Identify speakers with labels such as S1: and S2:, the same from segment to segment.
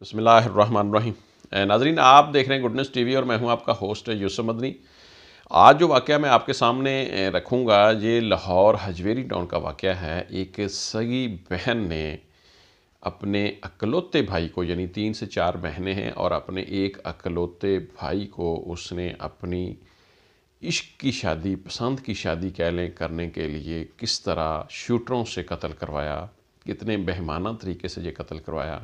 S1: بسم اللہ الرحمن الرحیم۔ ناظرین، آپ دیکھ رہے ہیں گڈنس ٹی وی اور میں ہوں آپ کا ہوسٹ یوسف مدنی۔ آج جو واقعہ میں آپ کے سامنے رکھوں گا یہ لاہور حجویری ٹاؤن کا واقعہ ہے۔ ایک سگی بہن نے اپنے اکلوتے بھائی کو، یعنی 3 سے 4 بہنیں ہیں، اور اپنے ایک اکلوتے بھائی کو اس نے اپنی عشق کی شادی، پسند کی شادی کہہ لیں، کرنے کے لیے کس طرح شوٹروں سے قتل کروایا، کتنے بہیمانہ طریقے سے یہ قتل کروایا،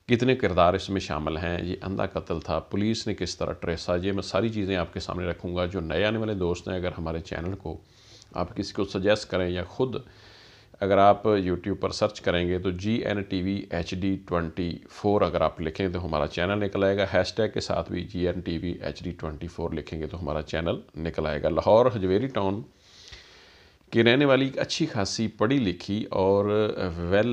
S1: کتنے کردار اس میں شامل ہیں، یہ اندھا قتل تھا، پولیس نے کس طرح ٹریسا، یہ میں ساری چیزیں آپ کے سامنے رکھوں گا۔ جو نئے آنے والے دوست ہیں، اگر ہمارے چینل کو آپ کسی کو سجیسٹ کریں یا خود اگر آپ یوٹیوب پر سرچ کریں گے تو GNTV HD24 اگر آپ لکھیں تو ہمارا چینل نکل آئے گا۔ ہیش ٹیگ کے ساتھ بھی GNTV HD24 لکھیں گے تو ہمارا چینل نکل آئے گا۔ لاہور حجویری ٹاؤن کی رہنے والی ایک اچھی خاصی پڑھی لکھی اور ویل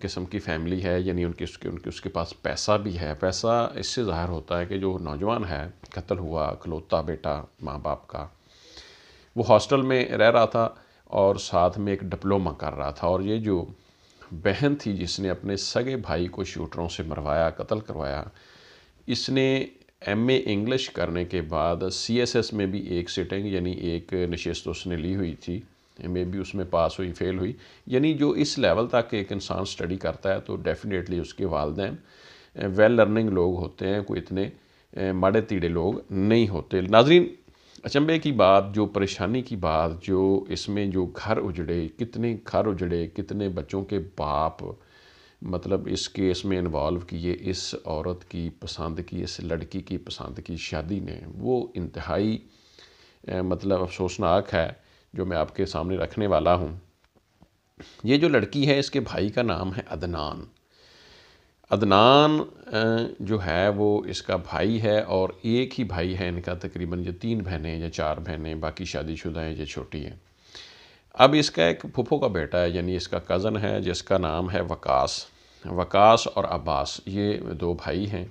S1: قسم کی فیملی ہے، یعنی اس کے پاس پیسہ بھی ہے۔ پیسہ اس سے ظاہر ہوتا ہے کہ جو نوجوان ہے، قتل ہوا، اکلوتا بیٹا ماں باپ کا، وہ ہاسٹل میں رہ رہا تھا اور ساتھ میں ایک ڈپلومہ کر رہا تھا، اور یہ جو بہن تھی جس نے اپنے سگے بھائی کو شوٹروں سے مروایا، قتل کروایا، اس نے MA انگلش کرنے کے بعد CSS میں بھی ایک سٹنگ، یعنی ایک نشست اس نے لی ہوئی تھی، MA بھی اس میں پاس ہوئی، فیل ہوئی۔ یعنی جو اس لیول تک ایک انسان سٹڈی کرتا ہے تو ڈیفینیٹلی اس کے والدین ویل لرننگ لوگ ہوتے ہیں، کوئی اتنے ماڑے تیڑے لوگ نہیں ہوتے۔ ناظرین، اچنبے کی بات، جو پریشانی کی بات، جو اس میں جو گھر اجڑے، کتنے بچوں کے باپ مطلب اس کیس میں انوالو کیے، اس عورت کی پسند کی، اس لڑکی کی پسند کی شادی نے، وہ انتہائی مطلب افسوسناک ہے جو میں آپ کے سامنے رکھنے والا ہوں۔ یہ جو لڑکی ہے، اس کے بھائی کا نام ہے عدنان۔ عدنان جو ہے وہ اس کا بھائی ہے، اور ایک ہی بھائی ہے ان کا، تقریباً یہ 3 بہنیں یا 4 بہنیں، باقی شادی شدہ ہیں، یہ چھوٹی ہیں۔ اب اس کا ایک پھپھو کا بیٹا ہے، یعنی اس کا کزن ہے، جس کا نام ہے وقاص اور عباس، یہ 2 بھائی ہیں۔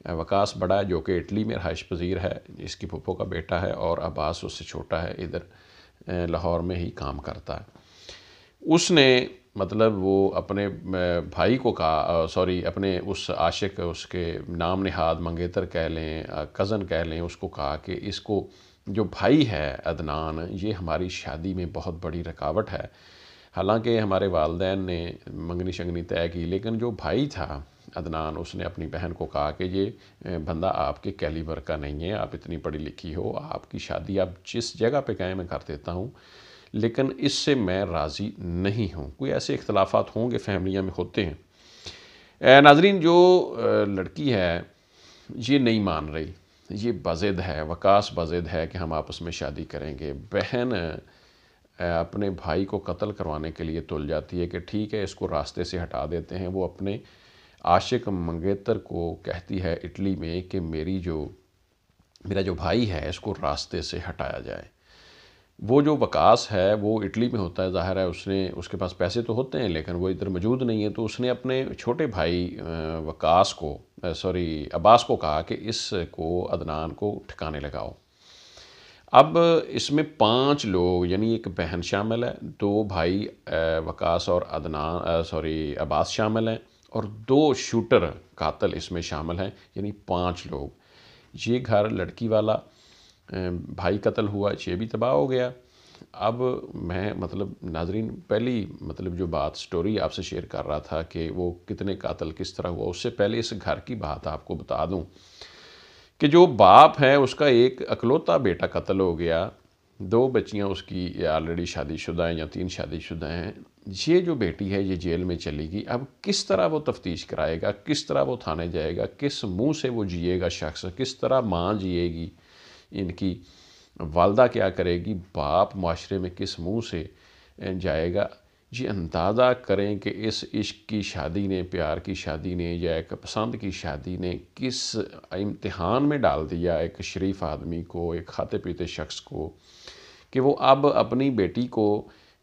S1: وقاص بڑا ہے جو کہ اٹلی میں رہائش پذیر ہے، اس کی پھپھو کا بیٹا ہے، اور عباس اس سے چھوٹا ہے، ادھر لاہور میں ہی کام کرتا ہے۔ اس نے مطلب وہ اپنے بھائی کو کہا، اپنے اس عاشق، اس کے نام نہاد منگیتر کہہ لیں، کزن کہہ لیں، اس کو کہا کہ اس کو جو بھائی ہے عدنان، یہ ہماری شادی میں بہت بڑی رکاوٹ ہے۔ حالانکہ ہمارے والدین نے منگنی شنگنی طے کی، لیکن جو بھائی تھا عدنان، اس نے اپنی بہن کو کہا کہ یہ بندہ آپ کے کیلیبر کا نہیں ہے، آپ اتنی پڑھی لکھی ہو، آپ کی شادی آپ جس جگہ پہ کہیں میں کر دیتا ہوں، لیکن اس سے میں راضی نہیں ہوں۔ کوئی ایسے اختلافات ہوں گے، فیملیاں میں ہوتے ہیں۔ ناظرین، جو لڑکی ہے یہ نہیں مان رہی، یہ بضد ہے، وقاص بضد ہے کہ ہم آپس میں شادی کریں گے۔ بہن اپنے بھائی کو قتل کروانے کے لیے تل جاتی ہے کہ ٹھیک ہے، اس کو راستے سے ہٹا دیتے ہیں۔ وہ اپنے عاشق منگیتر کو کہتی ہے اٹلی میں کہ میرا جو بھائی ہے اس کو راستے سے ہٹایا جائے۔ وہ جو وقاص ہے وہ اٹلی میں ہوتا ہے، ظاہر ہے اس کے پاس پیسے تو ہوتے ہیں لیکن وہ ادھر موجود نہیں ہے، تو اس نے اپنے چھوٹے بھائی عباس کو کہا کہ اس کو عدنان کو ٹھکانے لگاؤ۔ اب اس میں 5 لوگ، یعنی ایک بہن شامل ہے، 2 بھائی وقاص اور عباس شامل ہیں، اور 2 شوٹر قاتل اس میں شامل ہیں، یعنی 5 لوگ۔ یہ گھر لڑکی والا، بھائی قتل ہوا، یہ بھی تباہ ہو گیا۔ اب میں ناظرین پہلی جو بات سٹوری آپ سے شیئر کر رہا تھا کہ وہ کتنے قاتل کس طرح ہوا، اس سے پہلے اس گھر کی بات آپ کو بتا دوں کہ جو باپ ہے اس کا ایک اکلوتا بیٹا قتل ہو گیا، 2 بچیاں اس کی آلریڈی شادی شدہ ہیں یا 3 شادی شدہ ہیں۔ یہ جو بیٹی ہے یہ جیل میں چلی گئی۔ اب کس طرح وہ تفتیش کرائے گا، کس طرح وہ تھانے جائے گا، کس منہ سے وہ جیے گا شخص، کس طرح ماں جیے گی، ان کی والدہ کیا کرے گی، باپ معاشرے میں کس منہ سے جائے گا۔ یہ اندازہ کریں کہ اس عشق کی شادی نے، پیار کی شادی نے، یا ایک پسند کی شادی نے کس امتحان میں ڈال دیا ایک شریف آدمی کو، ایک کھاتے پیتے شخص کو، کہ وہ اب اپنی بیٹی کو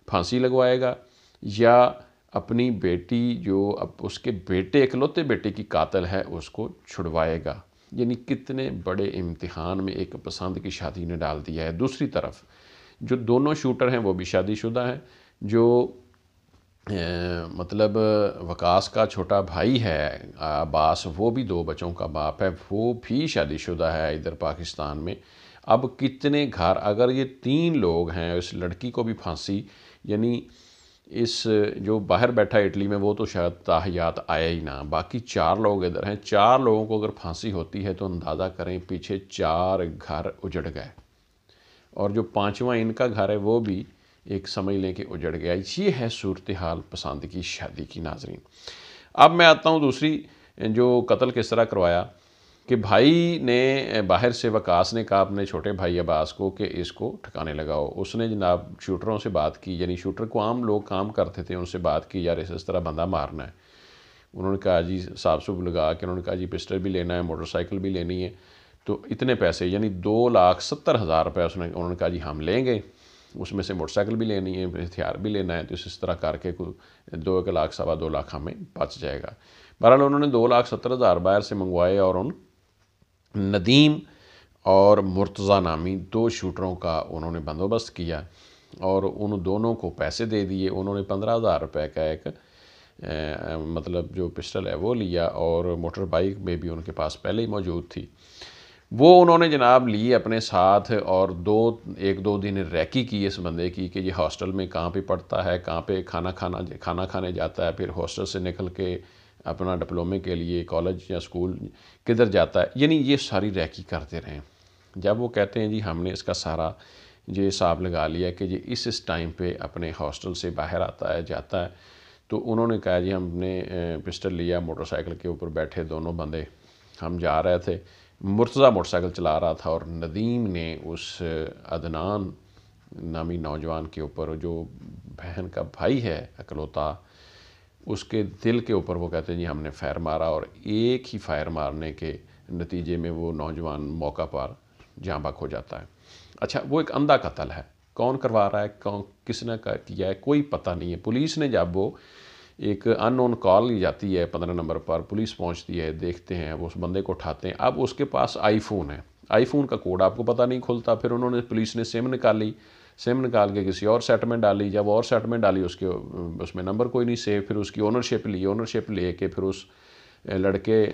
S1: پھانسی لگوائے گا یا اپنی بیٹی جو اب اس کے اکلوتے بیٹے کی قاتل ہے اس کو چھڑوائے گا۔ یعنی کتنے بڑے امتحان میں ایک پسند کی شادی نے ڈال دیا ہے۔ دوسری طرف جو دونوں شوٹر ہیں وہ بھی شادی شدہ ہیں، جو مطلب وقاص کا چھوٹا بھائی ہے عباس، وہ بھی 2 بچوں کا باپ ہے، وہ بھی شادی شدہ ہے ادھر پاکستان میں۔ اب کتنے گھر، اگر یہ 3 لوگ ہیں، اس لڑکی کو بھی پھانسی، یعنی اس جو باہر بیٹھا اٹلی میں وہ تو شاید تاحیات آیا ہی نہ، باقی 4 لوگ ادھر ہیں، 4 لوگوں کو اگر پھانسی ہوتی ہے تو اندازہ کریں پیچھے 4 گھر اجڑ گئے، اور جو 5واں ان کا گھر ہے وہ بھی ایک سمجھ لیں کہ اجڑ گیا۔ یہ ہے صورتحال پسند کی شادی کی ناظرین۔ اب میں آتا ہوں دوسری، جو قتل کس طرح کروایا، کہ بھائی نے باہر سے وقاص نے کہا اپنے چھوٹے بھائی عباس کو کہ اس کو ٹھکانے لگاؤ۔ اس نے جناب شوٹروں سے بات کی، یعنی شوٹر کو عام لوگ کام کرتے تھے، ان سے بات کی یار اس طرح بندہ مارنا ہے۔ انہوں نے کہا جی صاف صوب لگا کے، انہوں نے کہا جی پسٹل بھی لینا ہے، موٹر سائیکل بھی لینی ہے، تو اتنے پیسے یعنی 2,70,000 روپے انہوں نے کہا جی ہم لیں گے، اس میں سے موٹر سائیکل بھی لینی ہے، ہتھیار بھی لینا ہے، تو اس طرح کر کے 2 لاکھ 2.25 ہمیں بچ جائے گا۔ بہرحال انہوں نے 2,70,000 باہر سے منگوائے، اور ان ندیم اور مرتضیٰ نامی 2 شوٹروں کا انہوں نے بندوبست کیا، اور ان دونوں کو پیسے دے دیے۔ انہوں نے 15,000 روپے کا ایک مطلب جو پسٹل ہے وہ لیا، اور موٹر بائیک میں بھی ان کے پاس پہلے ہی موجود تھی، وہ انہوں نے جناب لی اپنے ساتھ، اور 1-2 دن ریکی کی اس بندے کی کہ یہ ہاسٹل میں کہاں پہ پڑھتا ہے، کہاں پہ کھانا کھانے جاتا ہے، پھر ہاسٹل سے نکل کے اپنا ڈپلومے کے لیے کالج یا اسکول کدھر جاتا ہے، یعنی یہ ساری ریکی کرتے رہیں۔ جب وہ کہتے ہیں جی ہم نے اس کا سارا یہ حساب لگا لیا کہ یہ اس ٹائم پہ اپنے ہاسٹل سے باہر آتا ہے جاتا ہے، تو انہوں نے کہا جی ہم نے پسٹل لیا، موٹر سائیکل کے اوپر بیٹھے دونوں بندے، ہم جا رہے تھے، مرتضیٰ موٹر سائیکل چلا رہا تھا، اور ندیم نے اس عدنان نامی نوجوان کے اوپر، جو بہن کا بھائی ہے اکلوتا، اس کے دل کے اوپر وہ کہتے ہیں جی ہم نے فائر مارا، اور ایک ہی فائر مارنے کے نتیجے میں وہ نوجوان موقع پر جاں بحق ہو جاتا ہے۔ اچھا، وہ ایک اندھا قتل ہے، کون کروا رہا ہے، کس نے کیا ہے، کوئی پتہ نہیں ہے۔ پولیس نے جب وہ ایک ان نون کال لی جاتی ہے 15 نمبر پر، پولیس پہنچتی ہے، دیکھتے ہیں، وہ اس بندے کو اٹھاتے ہیں، اب اس کے پاس آئی فون ہے، آئی فون کا کوڈ آپ کو پتہ نہیں کھلتا، پھر انہوں نے پولیس نے سم نکالی، سم نکال کے کسی اور سیٹ میں ڈالی، جب اور سیٹ میں ڈالی اس میں نمبر کوئی نہیں سیو، پھر اس کی اونرشپ لی، اونرشپ لے کے پھر اس لڑکے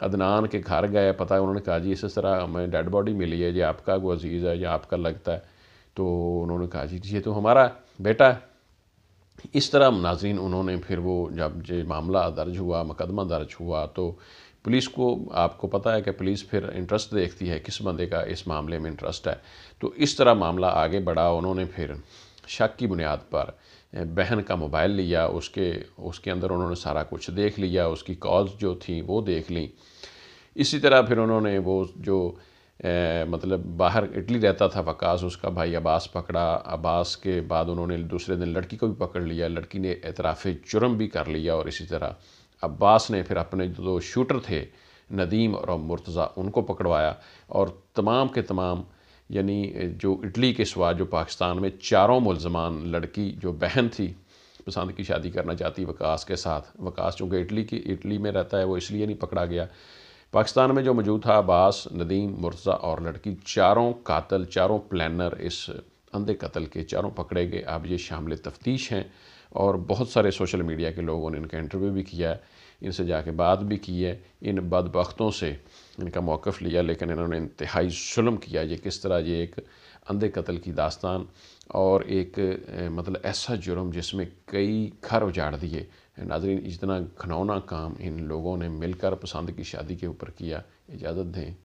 S1: عدنان کے گھر گئے، پتہ انہوں نے کہا جی اس طرح ہمیں ڈیڈ باڈی ملی ہے، یہ آپ کا کوئی عزیز ہے یا آپ کا لگتا ہے، تو انہوں نے کہا جی یہ تو ہمارا بیٹا ہے۔ اس طرح ناظرین انہوں نے پھر وہ جب یہ معاملہ درج ہوا، مقدمہ درج ہوا، تو پولیس کو، آپ کو پتہ ہے کہ پولیس پھر انٹرسٹ دیکھتی ہے کس بندے کا اس معاملے میں انٹرسٹ ہے، تو اس طرح معاملہ آگے بڑھا۔ انہوں نے پھر شک کی بنیاد پر بہن کا موبائل لیا، اس کے اندر انہوں نے سارا کچھ دیکھ لیا، اس کی کالز جو تھیں وہ دیکھ لیں۔ اسی طرح پھر انہوں نے وہ جو مطلب باہر اٹلی رہتا تھا وقاص، اس کا بھائی عباس پکڑا، عباس کے بعد انہوں نے دوسرے دن لڑکی کو بھی پکڑ لیا، لڑکی نے اعتراف جرم بھی کر لیا، اور اسی طرح عباس نے پھر اپنے جو شوٹر تھے ندیم اور مرتضیٰ ان کو پکڑوایا، اور تمام کے تمام یعنی جو اٹلی کے سوا جو پاکستان میں 4 ملزمان، لڑکی جو بہن تھی پسند کی شادی کرنا چاہتی وقاص کے ساتھ، وقاص چونکہ اٹلی میں رہتا ہے وہ اس لیے نہیں پکڑا گیا، پاکستان میں جو موجود تھا عباس، ندیم، مرتضیٰ اور لڑکی، 4 قاتل، 4 پلانر اس اندھے قتل کے 4 پکڑے گئے۔ اب یہ شامل تفتیش ہیں، اور بہت سارے سوشل میڈیا کے لوگوں نے ان کا انٹرویو بھی کیا ہے، ان سے جا کے بات بھی کی ہے، ان بدبختوں سے ان کا موقف لیا، لیکن انہوں نے انتہائی ظلم کیا۔ یہ کس طرح یہ ایک اندھے قتل کی داستان، اور ایک مطلب ایسا جرم جس میں کئی گھر اجاڑ دیے۔ ناظرین اتنا گھناؤنا کام ان لوگوں نے مل کر پسند کی شادی کے اوپر کیا۔ اجازت دیں۔